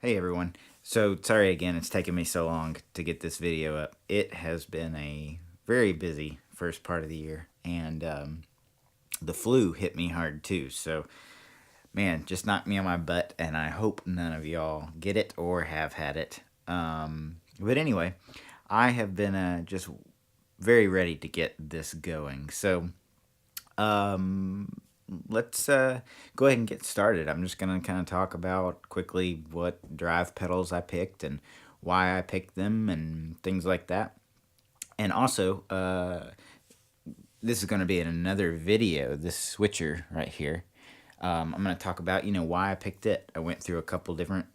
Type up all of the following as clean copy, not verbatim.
Hey everyone. So sorry again, it's taken me so long to get this video up. It has been a very busy first part of the year, and the flu hit me hard too. So man, just knocked me on my butt, and I hope none of y'all get it or have had it. But anyway, I have been just very ready to get this going. So let's go ahead and get started. I'm just going to kind of talk about quickly what drive pedals I picked and why I picked them and things like that. And also, this is going to be in another video, this switcher right here. I'm going to talk about, why I picked it. I went through a couple different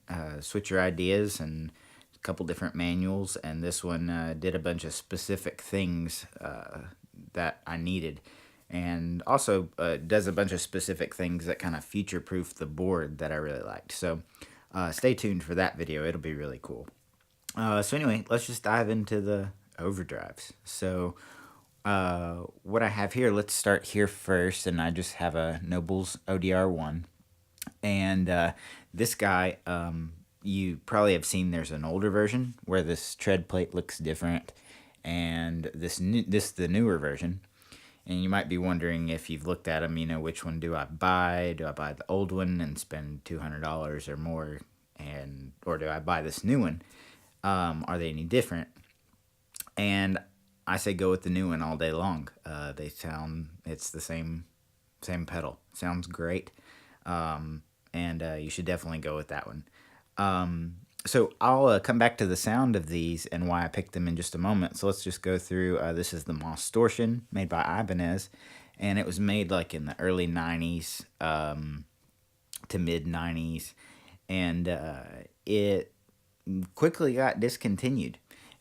switcher ideas and a couple different manuals, and this one did a bunch of specific things that I needed. And also does a bunch of specific things that kind of future-proof the board that I really liked. So stay tuned for that video. It'll be really cool. So anyway, let's just dive into the overdrives. So what I have here, let's start here first. And I just have a Nobels ODR-1. And this guy, you probably have seen there's an older version where this tread plate looks different. And this the newer version. And you might be wondering, if you've looked at them, which one do I buy? Do I buy the old one and spend $200 or more, or do I buy this new one? Are they any different? And I say go with the new one all day long. It's the same pedal. Sounds great, and you should definitely go with that one. So I'll come back to the sound of these and why I picked them in just a moment. So let's just go through. This is the Mostortion, made by Ibanez, and it was made like in the early 90s to mid 90s, and it quickly got discontinued.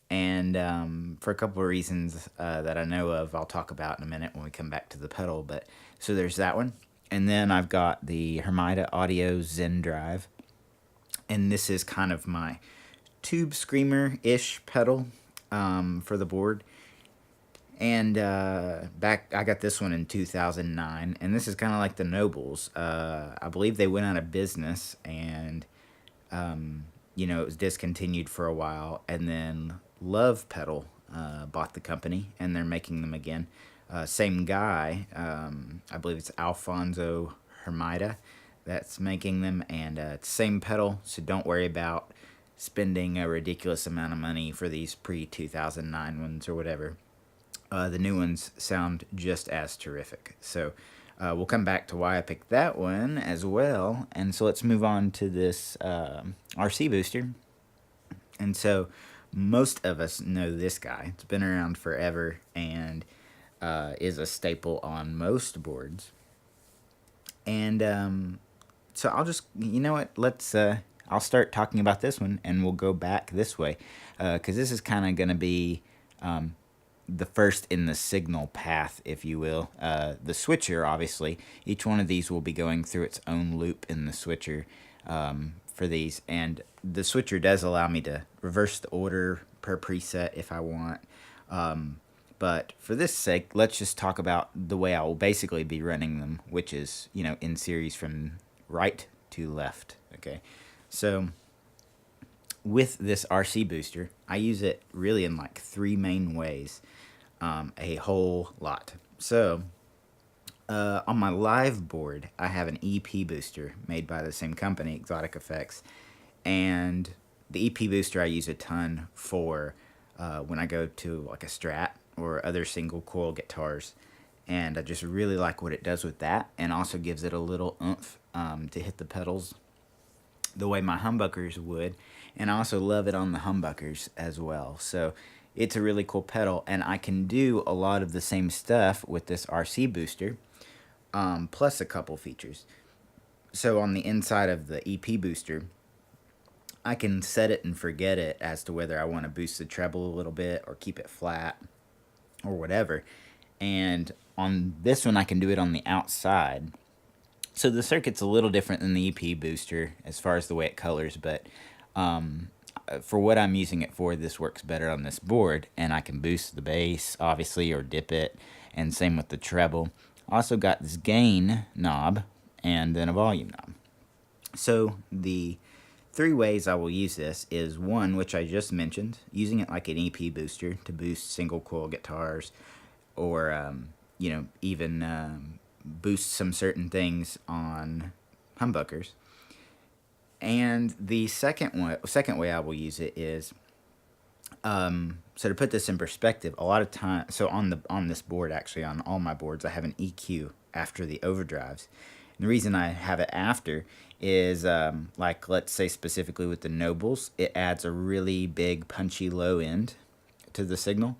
And for a couple of reasons that I know of, I'll talk about in a minute when we come back to the pedal. But so there's that one, and then I've got the Hermida Audio Zendrive. And this is kind of my tube screamer-ish pedal for the board. And I got this one in 2009. And this is kind of like the Nobels. I believe they went out of business. And, it was discontinued for a while. And then Love Pedal bought the company. And they're making them again. Same guy. I believe it's Alfonso Hermida that's making them, and it's the same pedal, so don't worry about spending a ridiculous amount of money for these pre-2009 ones or whatever. The new ones sound just as terrific. So we'll come back to why I picked that one as well. And so let's move on to this RC booster. And so most of us know this guy. It's been around forever and is a staple on most boards. And so I'll just, let's, I'll start talking about this one, and we'll go back this way, because this is kind of going to be the first in the signal path, if you will. The switcher, obviously, each one of these will be going through its own loop in the switcher for these, and the switcher does allow me to reverse the order per preset if I want. But for this sake, let's just talk about the way I will basically be running them, which is, in series from right to left. Okay, so with this RC booster, I use it really in like three main ways, a whole lot. So on my live board, I have an EP booster made by the same company, Exotic Effects, and the EP booster I use a ton for when I go to like a Strat or other single coil guitars, and I just really like what it does with that, and also gives it a little oomph to hit the pedals the way my humbuckers would, and I also love it on the humbuckers as well. So it's a really cool pedal, and I can do a lot of the same stuff with this RC booster, plus a couple features. So on the inside of the EP booster, I can set it and forget it as to whether I want to boost the treble a little bit or keep it flat or whatever. And on this one, I can do it on the outside. So the circuit's a little different than the EP booster as far as the way it colors, but for what I'm using it for, this works better on this board, and I can boost the bass, obviously, or dip it, and same with the treble. Also got this gain knob, and then a volume knob. So the three ways I will use this is one, which I just mentioned, using it like an EP booster to boost single coil guitars, or even boost some certain things on humbuckers. And the second way I will use it is, so to put this in perspective, a lot of time, so on this board, actually on all my boards, I have an EQ after the overdrives. And the reason I have it after is, like, let's say specifically with the Nobles, it adds a really big punchy low end to the signal.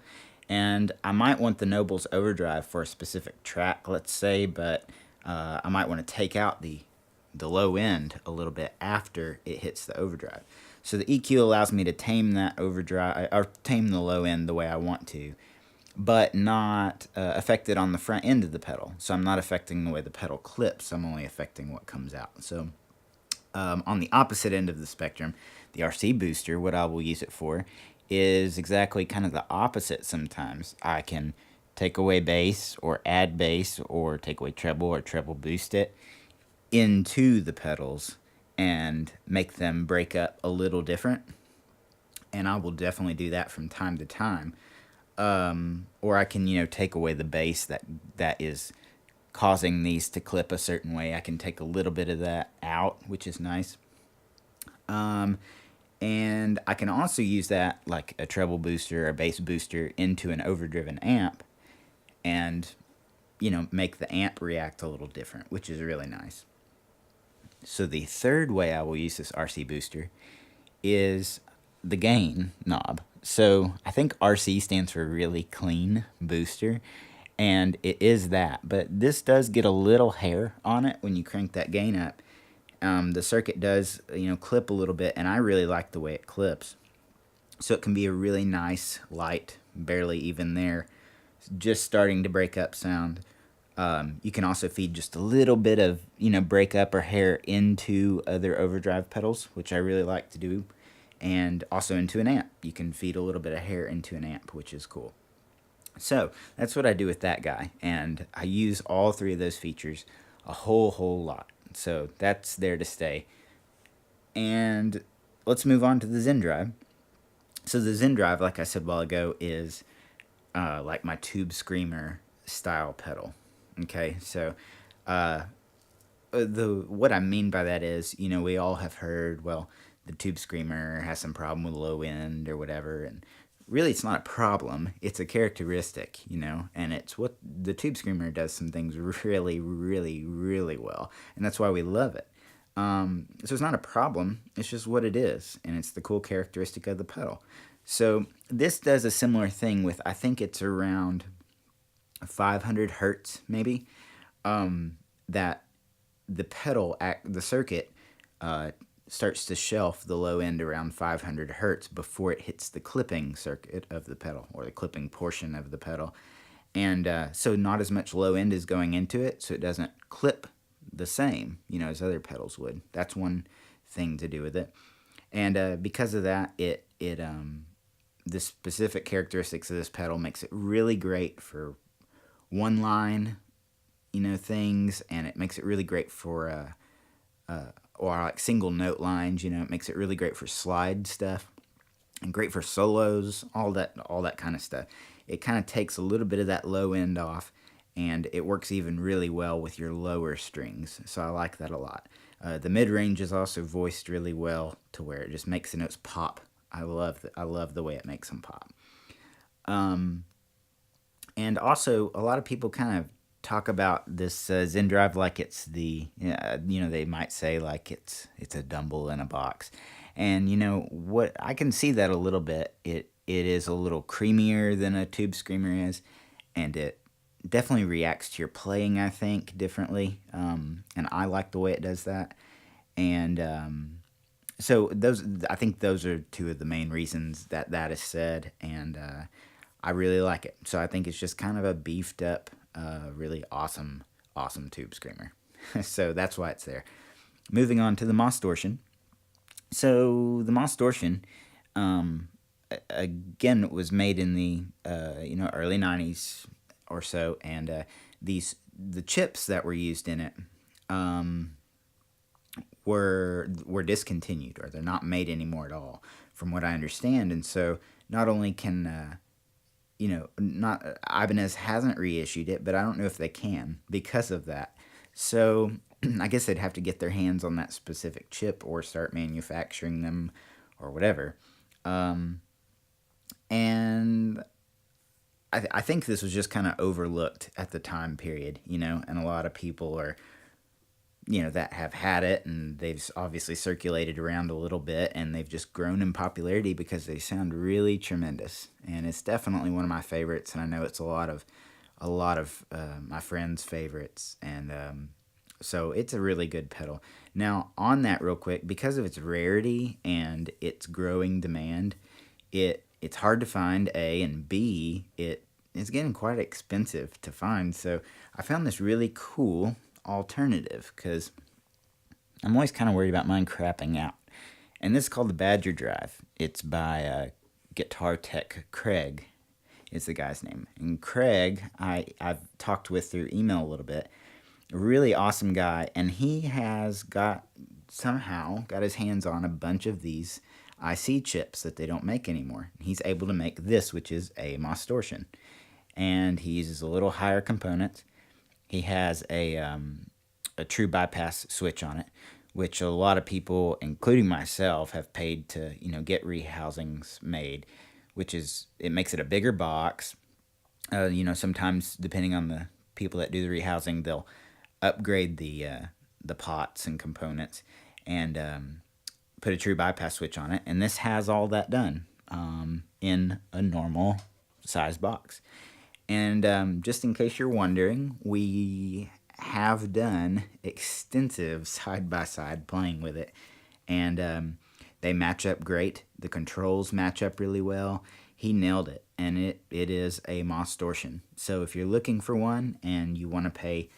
And I might want the Nobles overdrive for a specific track, let's say, but I might want to take out the low end a little bit after it hits the overdrive. So the EQ allows me to tame that overdrive, or tame the low end the way I want to, but not affect it on the front end of the pedal. So I'm not affecting the way the pedal clips. I'm only affecting what comes out. So on the opposite end of the spectrum, the RC booster, what I will use it for is exactly kind of the opposite sometimes. I can take away bass or add bass, or take away treble or treble boost it into the pedals and make them break up a little different. And I will definitely do that from time to time. Or I can, take away the bass that is causing these to clip a certain way. I can take a little bit of that out, which is nice. And I can also use that, like a treble booster or bass booster, into an overdriven amp and, make the amp react a little different, which is really nice. So the third way I will use this RC booster is the gain knob. So I think RC stands for really clean booster, and it is that. But this does get a little hair on it when you crank that gain up. The circuit does, clip a little bit, and I really like the way it clips. So it can be a really nice, light, barely even there, just starting to break up sound. You can also feed just a little bit of, break up or hair into other overdrive pedals, which I really like to do, and also into an amp. You can feed a little bit of hair into an amp, which is cool. So that's what I do with that guy, and I use all three of those features a whole lot. So that's there to stay. And let's move on to the Zendrive. So the Zendrive, like I said a while ago, is like my tube screamer style pedal. Okay, so what I mean by that is, we all have heard, well, the tube screamer has some problem with low end or whatever, and really it's not a problem, it's a characteristic, and it's what the tube screamer does some things really, really, really well, and that's why we love it. So it's not a problem, it's just what it is, and it's the cool characteristic of the pedal. So this does a similar thing with, I think it's around 500 hertz maybe, that the circuit starts to shelf the low end around 500 hertz before it hits the clipping circuit of the pedal, or the clipping portion of the pedal. And so not as much low end is going into it, so it doesn't clip the same, as other pedals would. That's one thing to do with it. And because of that, the specific characteristics of this pedal makes it really great for one line, things, and it makes it really great for or like single note lines. It makes it really great for slide stuff, and great for solos, all that kind of stuff. It kind of takes a little bit of that low end off, and it works even really well with your lower strings. So I like that a lot. The mid range is also voiced really well, to where it just makes the notes pop. I love the way it makes them pop. And also, a lot of people kind of talk about this Zendrive like it's they might say like it's a Dumble in a box. And what, I can see that a little bit. It is a little creamier than a tube screamer is, and it definitely reacts to your playing, I think, differently. And I like the way it does that. And so I think those are two of the main reasons that is said, and I really like it. So I think it's just kind of a beefed up, really awesome tube screamer. So that's why it's there. Moving on to the Mostortion. So the Mostortion, again, it was made in the early 90s or so, and the chips that were used in it were discontinued, or they're not made anymore at all, from what I understand. And so not only can not Ibanez hasn't reissued it, but I don't know if they can because of that. So I guess they'd have to get their hands on that specific chip or start manufacturing them or whatever. And I think this was just kind of overlooked at the time period, and a lot of people are, that have had it, and they've obviously circulated around a little bit, and they've just grown in popularity because they sound really tremendous. And it's definitely one of my favorites, and I know it's a lot of my friends' favorites, and so it's a really good pedal. Now, on that real quick, because of its rarity and its growing demand, it's hard to find, A, and B, it's getting quite expensive to find. So I found this really cool alternative, because I'm always kind of worried about mine crapping out. And this is called the Badger Drive. It's by guitar tech Craig is the guy's name. And Craig, I've talked with through email a little bit. A really awesome guy, and he has somehow got his hands on a bunch of these IC chips that they don't make anymore. He's able to make this, which is a Mostortion, and he uses a little higher component. He has a true bypass switch on it, which a lot of people, including myself, have paid to get rehousings made, it makes it a bigger box. Sometimes depending on the people that do the rehousing, they'll upgrade the pots and components and put a true bypass switch on it, and this has all that done in a normal size box. And just in case you're wondering, we have done extensive side-by-side playing with it, and they match up great. The controls match up really well. He nailed it, and it is a Mostortion. So if you're looking for one and you want to pay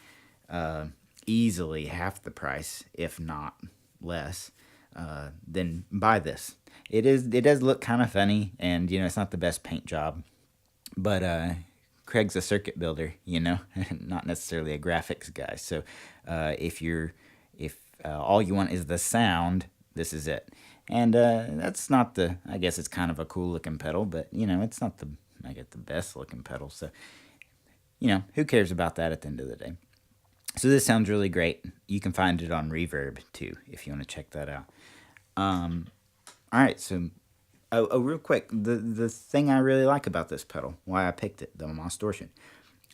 easily half the price, if not less, then buy this. It does look kind of funny, and it's not the best paint job, but Craig's a circuit builder, not necessarily a graphics guy. So if all you want is the sound, this is it. And that's not I guess it's kind of a cool looking pedal, but it's not the best looking pedal. So who cares about that at the end of the day? So this sounds really great. You can find it on Reverb too if you want to check that out. All right, so real quick, the thing I really like about this pedal, why I picked it, the Mostortion.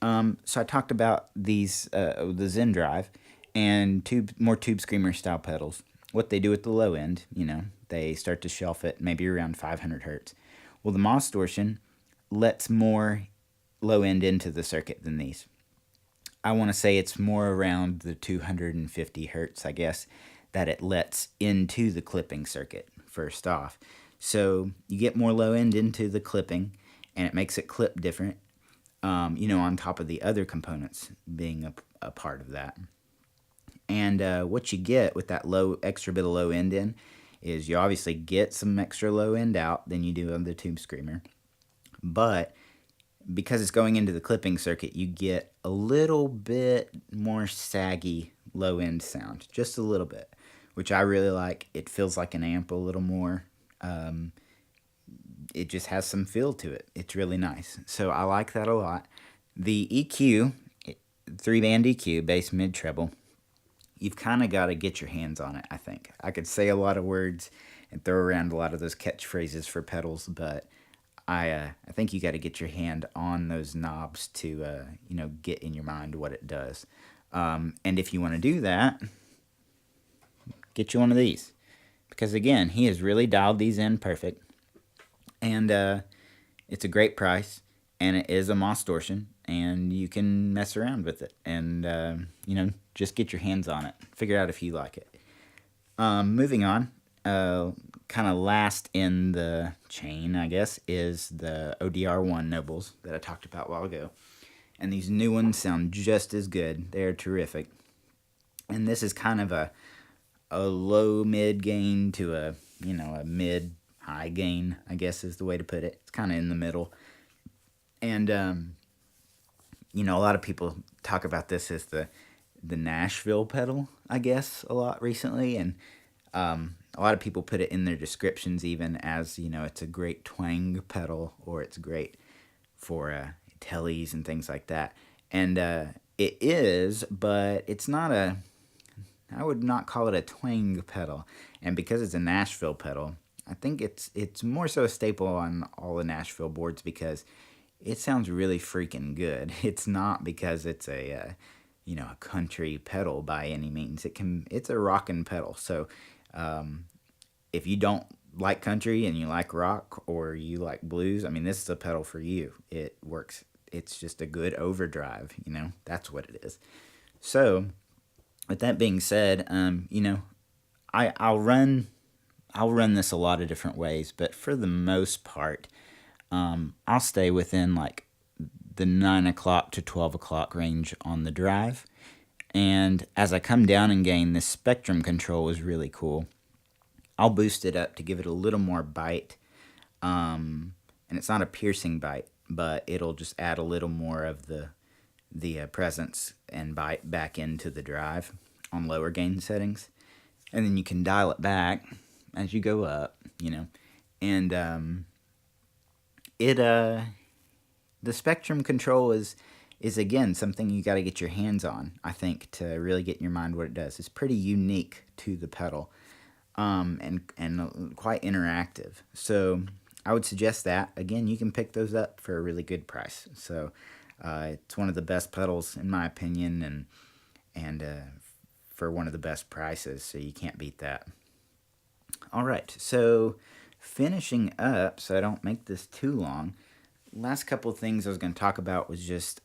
So I talked about these, the Zendrive, and more Tube Screamer style pedals. What they do at the low end, they start to shelf it maybe around 500 hertz. Well, the Mostortion lets more low end into the circuit than these. I want to say it's more around the 250 hertz, I guess, that it lets into the clipping circuit first off. So you get more low end into the clipping, and it makes it clip different, on top of the other components being a part of that. And what you get with that extra bit of low end in is you obviously get some extra low end out than you do on the Tube Screamer. But because it's going into the clipping circuit, you get a little bit more saggy low end sound, just a little bit, which I really like. It feels like an amp a little more. It just has some feel to it. It's really nice. So I like that a lot. The EQ, 3-band EQ, bass, mid, treble, you've kind of got to get your hands on it, I think. I could say a lot of words and throw around a lot of those catchphrases for pedals, but I think you got to get your hand on those knobs to, get in your mind what it does. And if you want to do that, get you one of these. Because again, he has really dialed these in perfect. And it's a great price. And it is a Mostortion. And you can mess around with it. And, just get your hands on it. Figure out if you like it. Moving on. Kind of last in the chain, I guess, is the ODR-1 Nobels that I talked about a while ago. And these new ones sound just as good. They're terrific. And this is kind of a low mid gain to a mid high gain, I guess is the way to put it. It's kind of in the middle. And, a lot of people talk about this as the Nashville pedal, I guess, a lot recently, and a lot of people put it in their descriptions even as, it's a great twang pedal, or it's great for tellies and things like that. And it is, but it's not I would not call it a twang pedal. And because it's a Nashville pedal, I think it's more so a staple on all the Nashville boards because it sounds really freaking good. It's not because it's a country pedal by any means. It's a rockin' pedal. So if you don't like country and you like rock or you like blues, I mean, this is a pedal for you. It works. It's just a good overdrive. That's what it is. So with that being said, I'll run this a lot of different ways, but for the most part, I'll stay within like the 9 o'clock to 12 o'clock range on the drive. And as I come down in gain, this spectrum control is really cool. I'll boost it up to give it a little more bite. And it's not a piercing bite, but it'll just add a little more of the presence and bite back into the drive on lower gain settings. And then you can dial it back as you go up, and the spectrum control is again something you got to get your hands on, I think, to really get in your mind what it does. It's pretty unique to the pedal, and quite interactive. So I would suggest that. Again, you can pick those up for a really good price. So it's one of the best pedals in my opinion, and for one of the best prices. So you can't beat that. All right, so finishing up, so I don't make this too long, last couple of things I was going to talk about was just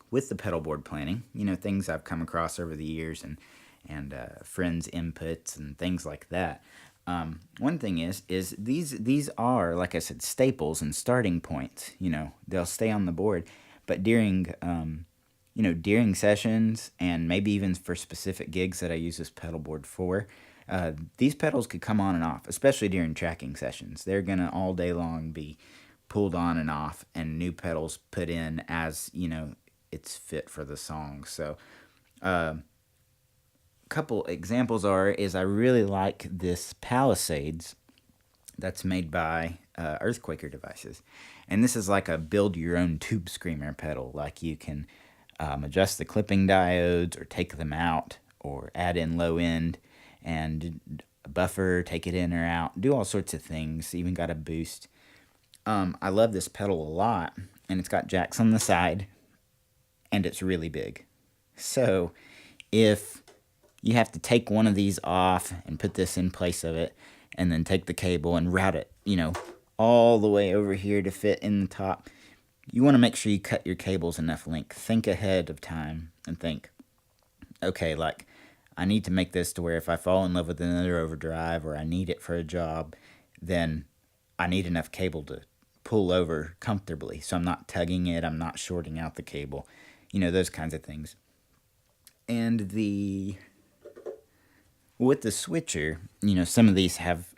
with the pedalboard planning, things I've come across over the years and friends' inputs and things like that. One thing is these are, like I said, staples and starting points. They'll stay on the board, but during during sessions and maybe even for specific gigs that I use this pedalboard for, these pedals could come on and off, especially during tracking sessions. They're gonna all day long be pulled on and off, and new pedals put in as it's fit for the song. So couple examples is I really like this Palisades that's made by Earthquaker Devices, and this is like a build your own tube screamer pedal. Like you can adjust the clipping diodes or take them out, or add in low end and a buffer, take it in or out, do all sorts of things. Even got a boost. I love this pedal a lot, and it's got jacks on the side, and it's really big. So if you have to take one of these off and put this in place of it, and then take the cable and route it, all the way over here to fit in the top, you want to make sure you cut your cables enough length. Think ahead of time and think, okay, like, I need to make this to where if I fall in love with another overdrive or I need it for a job, then I need enough cable to pull over comfortably. So I'm not tugging it, I'm not shorting out the cable, those kinds of things. And with the switcher, some of these have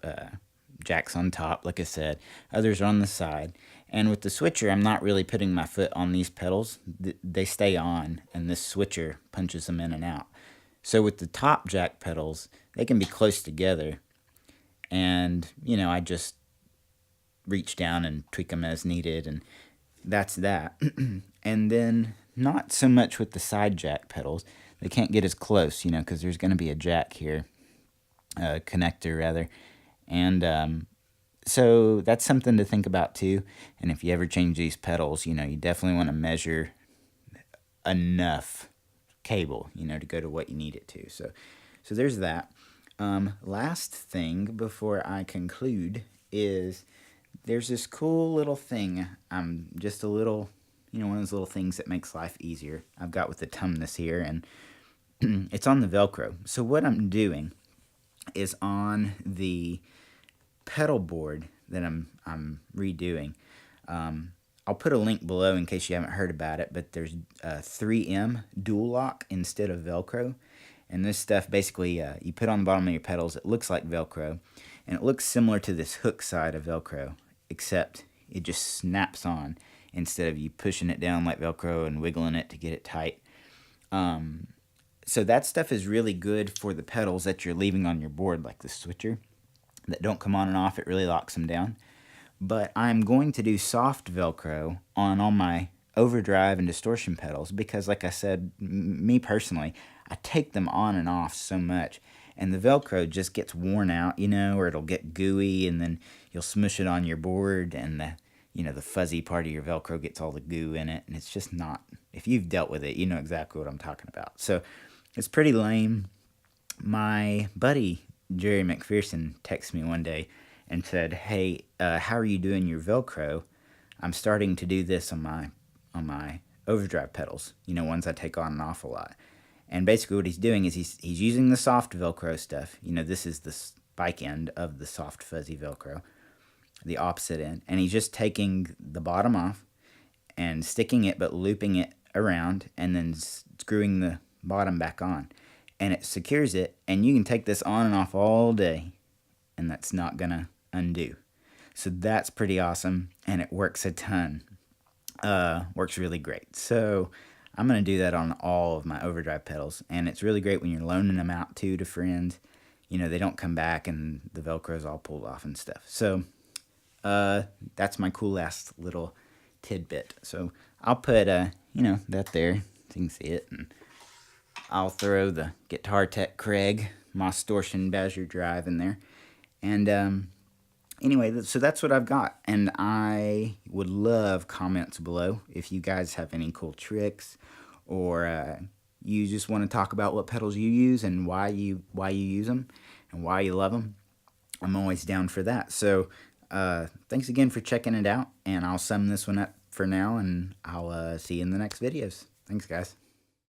jacks on top, like I said. Others are on the side. And with the switcher, I'm not really putting my foot on these pedals. They stay on, and this switcher punches them in and out. So with the top jack pedals, they can be close together. And, I just reach down and tweak them as needed, and that's that. And then not so much with the side jack pedals. They can't get as close, because there's going to be a jack here, a connector rather. And so that's something to think about too. And if you ever change these pedals, you definitely want to measure enough cable, to go to what you need it to. So there's that. Last thing before I conclude is there's this cool little thing. Just a little, one of those little things that makes life easier. I've got with the Tumnus here, and it's on the Velcro. So what I'm doing is on the pedal board that I'm redoing. I'll put a link below in case you haven't heard about it, but there's 3M dual lock instead of Velcro. And this stuff basically you put on the bottom of your pedals. It looks like Velcro, and it looks similar to this hook side of Velcro, except it just snaps on instead of you pushing it down like Velcro and wiggling it to get it tight. So that stuff is really good for the pedals that you're leaving on your board, like the switcher, that don't come on and off. It really locks them down. But I'm going to do soft Velcro on all my overdrive and distortion pedals because, like I said, me personally, I take them on and off so much, and the Velcro just gets worn out, or it'll get gooey, and then you'll smush it on your board, and the fuzzy part of your Velcro gets all the goo in it, and it's just not. If you've dealt with it, you know exactly what I'm talking about. So it's pretty lame. My buddy Jerry McPherson texted me one day and said, "Hey, how are you doing your Velcro? I'm starting to do this on my overdrive pedals. Ones I take on and off a lot." And basically, what he's doing is he's using the soft Velcro stuff. This is the spike end of the soft fuzzy Velcro, the opposite end, and he's just taking the bottom off and sticking it, but looping it around, and then screwing the bottom back on, and it secures it. And you can take this on and off all day, and that's not gonna undo. So that's pretty awesome, and it works a ton. Works really great. So I'm gonna do that on all of my overdrive pedals, and it's really great when you're loaning them out to friends. They don't come back and the Velcro's all pulled off and stuff. So that's my cool last little tidbit. So I'll put that there so you can see it, and I'll throw the Guitar Tech Craig Mostortion Badger Drive in there. And anyway, so that's what I've got, and I would love comments below if you guys have any cool tricks, or you just want to talk about what pedals you use and why you use them and why you love them. I'm always down for that. So thanks again for checking it out, and I'll sum this one up for now, and I'll see you in the next videos. Thanks, guys.